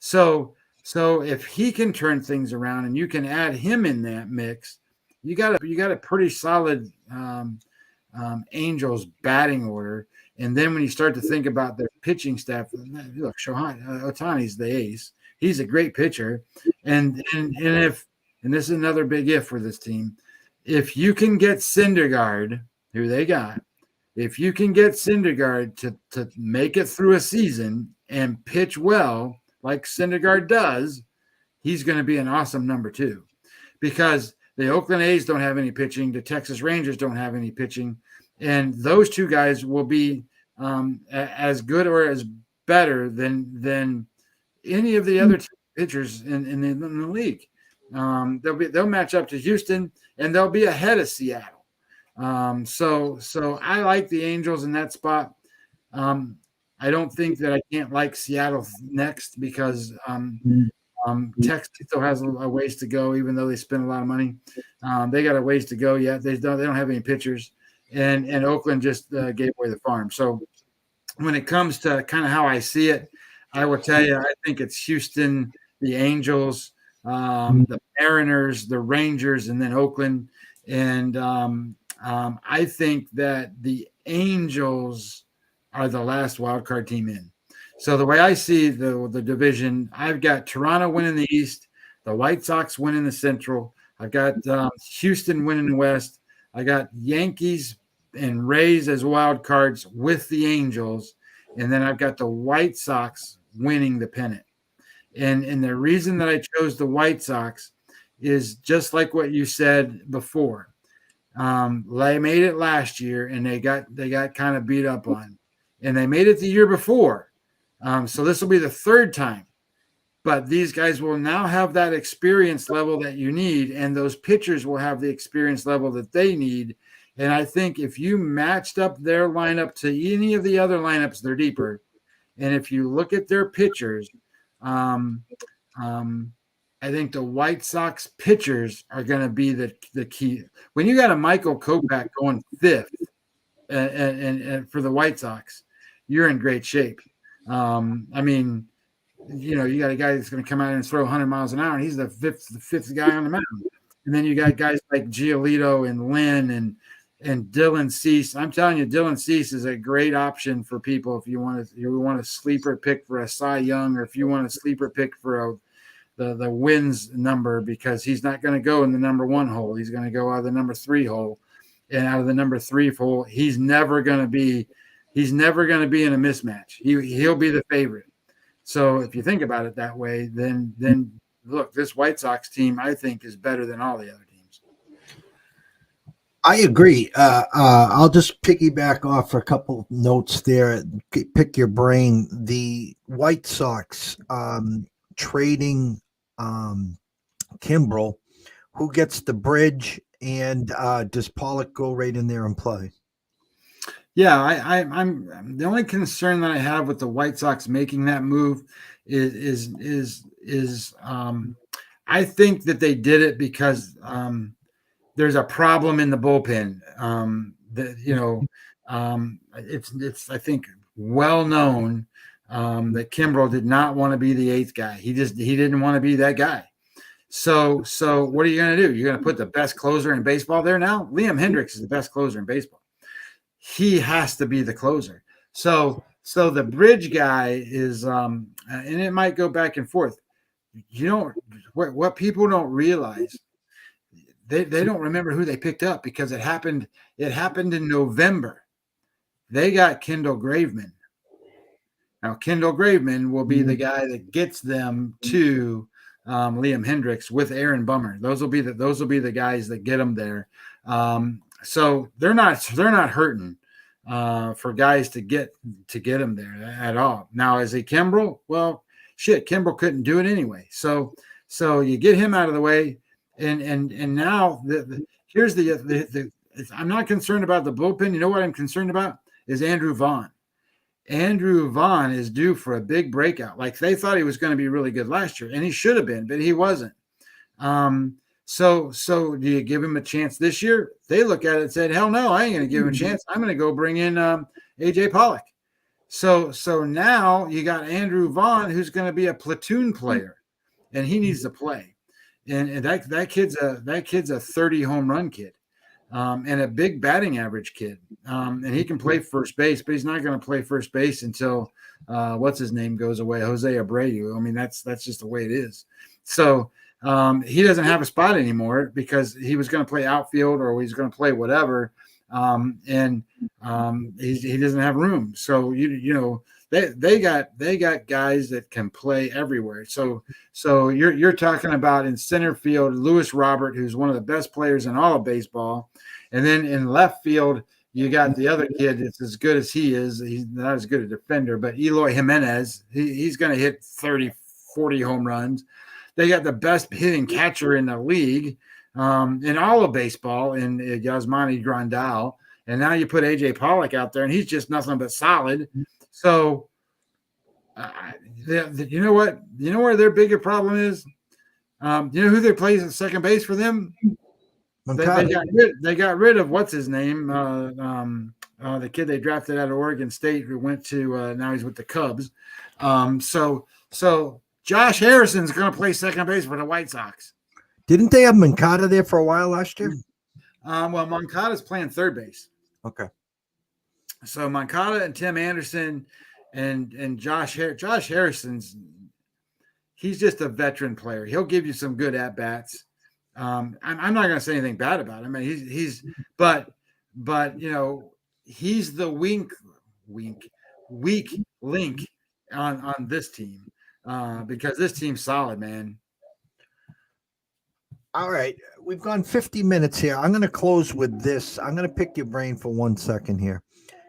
So if he can turn things around and you can add him in that mix, you got a pretty solid Angels batting order. And then when you start to think about their pitching staff, look, Ohtani's the ace. He's a great pitcher. And this is another big if for this team, if you can get Syndergaard, who they got, if you can get Syndergaard to make it through a season and pitch well like Syndergaard does, he's going to be an awesome number 2 because the Oakland A's don't have any pitching. The Texas Rangers don't have any pitching. And those two guys will be as good or as better than any of the other pitchers in the league. They'll match up to Houston, and they'll be ahead of Seattle. So I like the Angels in that spot. I don't think that I can't like Seattle next because Texas still has a ways to go, even though they spend a lot of money. They got a ways to go yet. They don't have any pitchers. And Oakland just gave away the farm. So when it comes to kind of how I see it, I will tell you, I think it's Houston, the Angels, the Mariners, the Rangers, and then Oakland. And I think that the Angels are the last wild card team in. So the way I see the division, I've got Toronto winning the East, the White Sox winning the Central. I've got Houston winning the West. I got Yankees and Rays as wild cards with the Angels, and then I've got the White Sox winning the pennant. And the reason that I chose the White Sox is just like what you said before. They made it last year, and they got kind of beat up on, and they made it the year before. So this will be the third time. But these guys will now have that experience level that you need, and those pitchers will have the experience level that they need. And I think if you matched up their lineup to any of the other lineups, they're deeper. And if you look at their pitchers, I think the White Sox pitchers are going to be the key. When you got a Michael Kopech going 5th and for the White Sox, you're in great shape. You got a guy that's going to come out and throw 100 miles an hour, and he's the fifth guy on the mound. And then you got guys like Giolito and Lynn and Dylan Cease. I'm telling you, Dylan Cease is a great option for people if you want a sleeper pick for a Cy Young, or if you want a sleeper pick for the wins number, because he's not going to go in the number 1 hole. He's going to go out of the number 3 hole, and out of the number 3 hole, he's never going to be in a mismatch. He'll be the favorite. So if you think about it that way, then look, this White Sox team, I think, is better than all the other teams. I agree. I'll just piggyback off a couple notes there. Pick your brain. The White Sox trading Kimbrel, who gets the bridge, and does Pollock go right in there and play? Yeah, I'm the only concern that I have with the White Sox making that move is I think that they did it because there's a problem in the bullpen. It's I think well known that Kimbrel did not want to be the 8th guy. He didn't want to be that guy. So what are you going to do? You're going to put the best closer in baseball there now? Liam Hendricks is the best closer in baseball. He has to be the closer. So the bridge guy is, and it might go back and forth. What people don't realize, they don't remember who they picked up because it happened in November. They got Kendall Graveman. Now Kendall Graveman will be the guy that gets them to Liam Hendricks with Aaron Bummer. Those will be the guys that get them there. So they're not hurting for guys to get them there at all. Now, is he Kimbrel? Well, shit, Kimbrel couldn't do it anyway. So you get him out of the way, and now here's the I'm not concerned about the bullpen. You know what I'm concerned about is Andrew Vaughn. Andrew Vaughn is due for a big breakout. Like, they thought he was going to be really good last year, and he should have been, but he wasn't. So do you give him a chance this year? They look at it and said, hell no, I ain't going to give him a chance. I'm going to go bring in AJ Pollock. So now you got Andrew Vaughn, who's going to be a platoon player, and he needs to play. And that kid's a 30 home run kid, and a big batting average kid. And he can play first base, but he's not going to play first base until what's his name goes away, Jose Abreu. I mean, that's just the way it is. So he doesn't have a spot anymore because he was going to play outfield or he's going to play whatever. And he doesn't have room. So, they got guys that can play everywhere. So you're talking about in center field, Lewis Robert, who's one of the best players in all of baseball. And then in left field, you got the other kid that's as good as he is. He's not as good a defender, but Eloy Jimenez, he's going to hit 30, 40 home runs. They got the best hitting catcher in the league in all of baseball in Yasmani Grandal. And now you put AJ Pollock out there, and he's just nothing but solid. So, you know what? You know where their bigger problem is? You know who they play at second base for them? They got rid of what's his name? The kid they drafted out of Oregon State who went to now he's with the Cubs. So Josh Harrison's going to play second base for the White Sox. Didn't they have Moncada there for a while last year? Well, Moncada's playing third base. Okay. So Moncada and Tim Anderson and Josh Harrison's, he's just a veteran player. He'll give you some good at bats. I'm not going to say anything bad about him. I mean, but he's the weak link on this team because this team's solid, man. All right. We've gone 50 minutes here. I'm going to close with this. I'm going to pick your brain for 1 second here.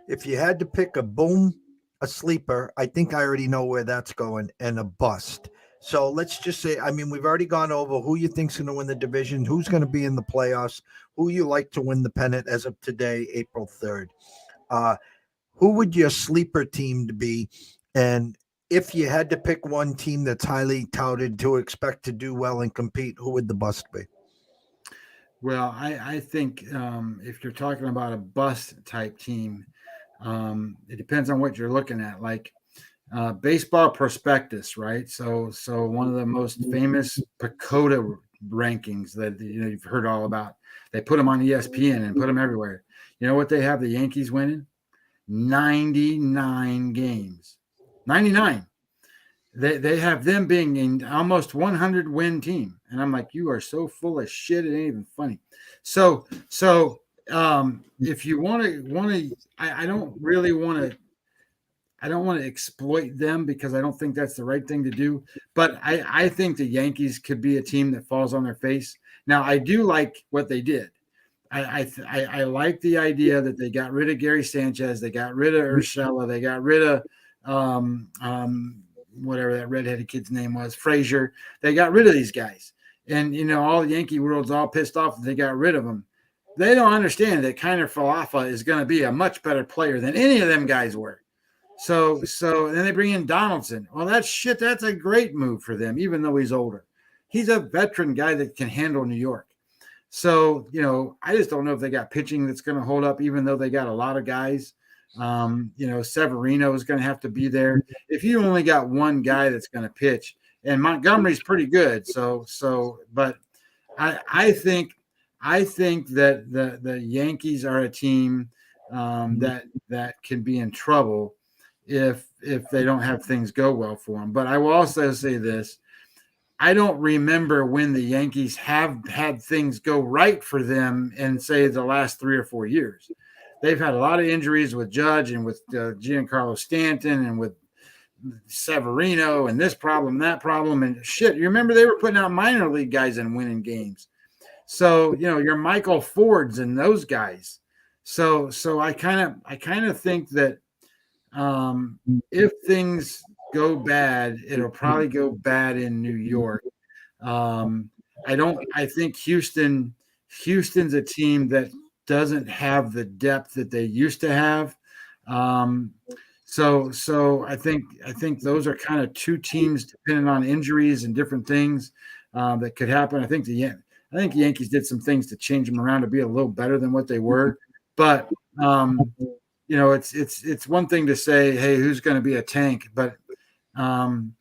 If you had to pick a sleeper, I think I already know where that's going, and a bust. So let's just say, we've already gone over who you think's going to win the division, who's going to be in the playoffs, who you like to win the pennant as of today, April 3rd. Who would your sleeper team to be? And if you had to pick one team that's highly touted to expect to do well and compete, who would the bust be? Well, I think if you're talking about a bust type team, it depends on what you're looking at. Like Baseball Prospectus, right? So one of the most famous PECOTA rankings that you've heard all about. They put them on ESPN and put them everywhere. You know what they have the Yankees winning? 99 games. 99. They have them being in almost 100 win team. And I'm like, you are so full of shit. It ain't even funny. So if you want to, I don't really want to, I don't want to exploit them because I don't think that's the right thing to do. But I think the Yankees could be a team that falls on their face. Now, I do like what they did. I like the idea that they got rid of Gary Sanchez, they got rid of Urshela, they got rid of whatever that redheaded kid's name was, Frazier. They got rid of these guys, and all the Yankee world's all pissed off that they got rid of them. They don't understand that Kiner Falefa is going to be a much better player than any of them guys were. So then they bring in Donaldson. Well, that's a great move for them, even though he's older. He's a veteran guy that can handle New York. So, I just don't know if they got pitching that's going to hold up, even though they got a lot of guys. Severino is going to have to be there. If you only got one guy that's going to pitch, and Montgomery's pretty good. But I think that the Yankees are a team that can be in trouble if they don't have things go well for them. But I will also say this. I don't remember when the Yankees have had things go right for them in, say, the last 3 or 4 years. They've had a lot of injuries with Judge and with Giancarlo Stanton and with Severino and this problem, that problem, and shit. You remember they were putting out minor league guys and winning games. So, your Michael Fords and those guys. So I kind of think that if things go bad, it'll probably go bad in New York. I think Houston's a team that doesn't have the depth that they used to have. So I think those are kind of two teams depending on injuries and different things that could happen. I think the Yankees did some things to change them around to be a little better than what they were, but it's one thing to say, hey, who's going to be a tank, but and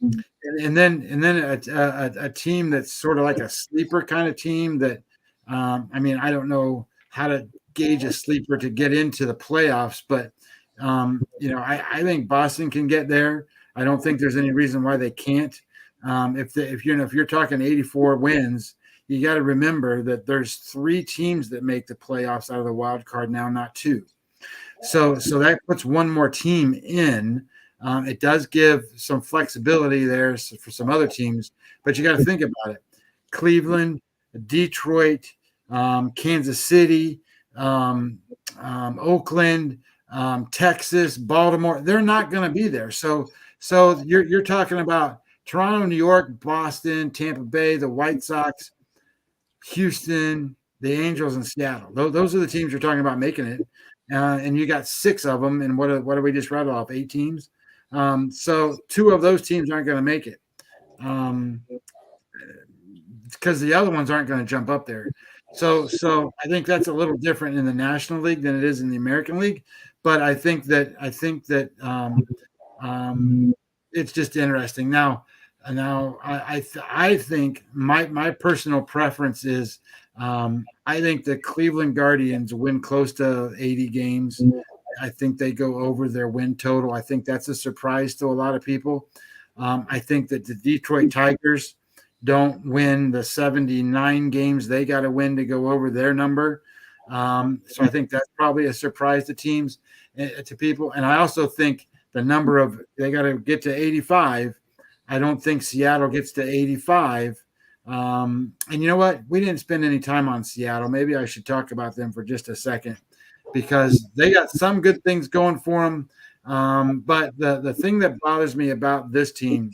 then a team that's sort of like a sleeper kind of team that I don't know how to gauge a sleeper to get into the playoffs, but I think Boston can get there. I don't think there's any reason why they can't. If you're talking 84 wins, you got to remember that there's 3 teams that make the playoffs out of the wild card now, not 2. So that puts one more team in. It does give some flexibility there for some other teams, but you got to think about it. Cleveland, Detroit, Kansas City, Oakland, Texas, Baltimore, they're not going to be there. So you're talking about Toronto, New York, Boston, Tampa Bay, the White Sox, Houston, the Angels, and Seattle. Those are the teams you're talking about making it. And you got 6 of them. And what do we just rattle off? 8 teams. So 2 of those teams aren't going to make it because the other ones aren't going to jump up there. So I think that's a little different in the National League than it is in the American League. But I think that it's just interesting. Now I think my personal preference is I think the Cleveland Guardians win close to 80 games. I think they go over their win total. I think that's a surprise to a lot of people. I think that the Detroit Tigers don't win the 79 games they got to win to go over their number. So I think that's probably a surprise to teams, to people. And I also think the number of they got to get to 85. I don't think Seattle gets to 85. And you know what? We didn't spend any time on Seattle. Maybe I should talk about them for just a second because they got some good things going for them. But the thing that bothers me about this team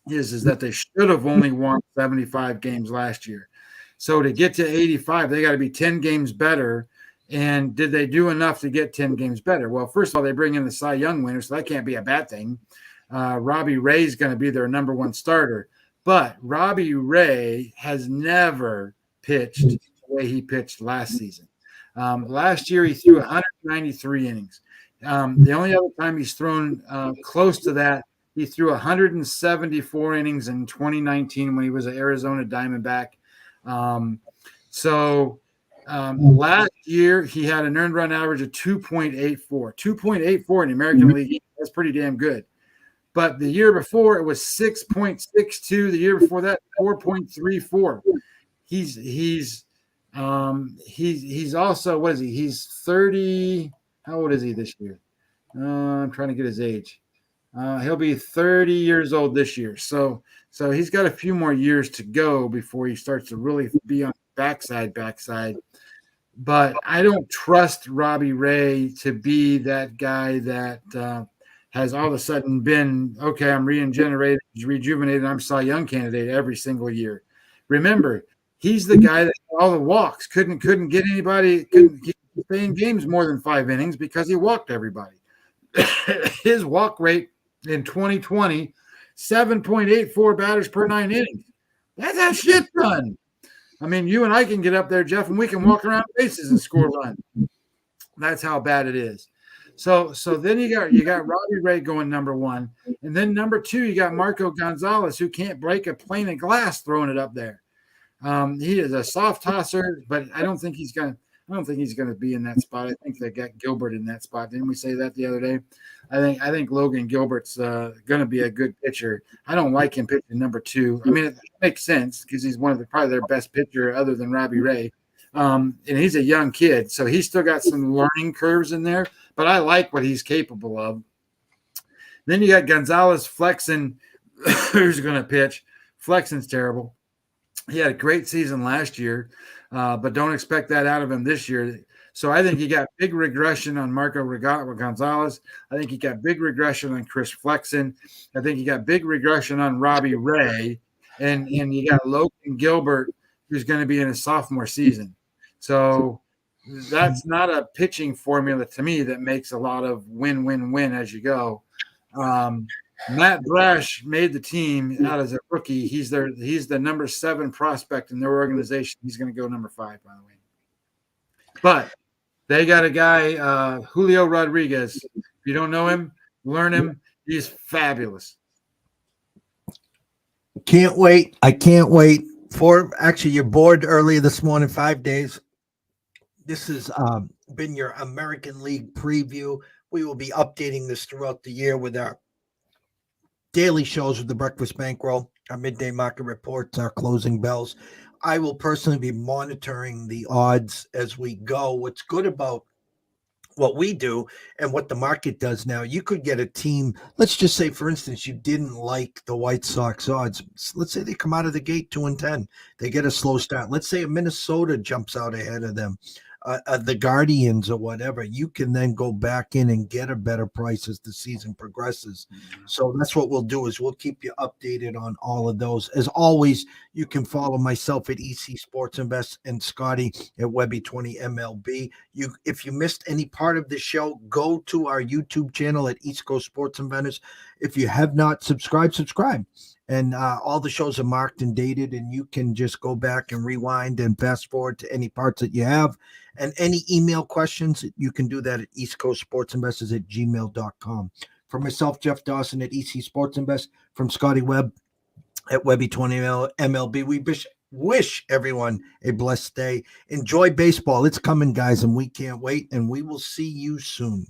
is that they should have only won 75 games last year. So to get to 85, they got to be 10 games better. And did they do enough to get 10 games better? Well, first of all, they bring in the Cy Young winner, so that can't be a bad thing. Robbie Ray's going to be their number 1 starter. But Robbie Ray has never pitched the way he pitched last season. Last year, he threw 193 innings. The only other time he's thrown close to that, he threw 174 innings in 2019 when he was an Arizona Diamondback. So Last year, he had an earned run average of 2.84. 2.84 in the American League. That's pretty damn good. But the year before, it was 6.62. The year before that, 4.34. He's also, what is he? He's 30. How old is he this year? I'm trying to get his age. He'll be 30 years old this year. So he's got a few more years to go before he starts to really be on the backside. But I don't trust Robbie Ray to be that guy that has all of a sudden been, okay, I'm rejuvenated, I'm Cy Young candidate every single year. Remember, he's the guy that all the walks couldn't get anybody, couldn't stay in games more than 5 innings because he walked everybody. His walk rate in 2020, 7.84 batters per 9 innings. That's a shit ton. I mean, you and I can get up there, Jeff, and we can walk around bases and score runs. That's how bad it is. So then you got Robbie Ray going number one, and then number two you got Marco Gonzalez, who can't break a pane of glass throwing it up there. He is a soft tosser, but I don't think he's gonna be in that spot. I think they got Gilbert in that spot. Didn't we say that the other day? I think Logan Gilbert's going to be a good pitcher. I don't like him pitching number two. I mean, it makes sense because he's probably their best pitcher other than Robbie Ray. And he's a young kid, so he's still got some learning curves in there. But I like what he's capable of. Then you got Gonzalez Flexen, who's going to pitch. Flexen's terrible. He had a great season last year, but don't expect that out of him this year. So I think you got big regression on Marco Gonzalez. I think you got big regression on Chris Flexen. I think you got big regression on Robbie Ray. And you got Logan Gilbert, who's going to be in his sophomore season. So that's not a pitching formula to me that makes a lot of win as you go. Matt Brash made the team out as a rookie. He's the number 7 prospect in their organization. He's going to go number 5, by the way. But they got a guy, Julio Rodriguez. If you don't know him, learn him. He's fabulous. Can't wait. I can't wait. Actually, you're bored earlier this morning, 5 days. This has been your American League preview. We will be updating this throughout the year with our daily shows with the Breakfast Bankroll, our midday market reports, our closing bells. I will personally be monitoring the odds as we go. What's good about what we do and what the market does now, you could get a team, let's just say, for instance, you didn't like the White Sox odds. Let's say they come out of the gate 2-10. They get a slow start. Let's say Minnesota jumps out ahead of them. The Guardians or whatever, you can then go back in and get a better price as the season progresses. So that's what we'll do, is we'll keep you updated on all of those. As always, you can follow myself at EC Sports Invest and Scotty at Webby20 MLB. If you missed any part of the show, go to our YouTube channel at East Coast Sports Investors. If you have not subscribe. And all the shows are marked and dated, and you can just go back and rewind and fast forward to any parts that you have. And any email questions, you can do that at eastcoastsportsinvestors@gmail.com. For myself, Jeff Dawson at EC Sports Invest, from Scotty Webb at Webby20 MLB, we wish everyone a blessed day. Enjoy baseball. It's coming, guys, and we can't wait. And we will see you soon.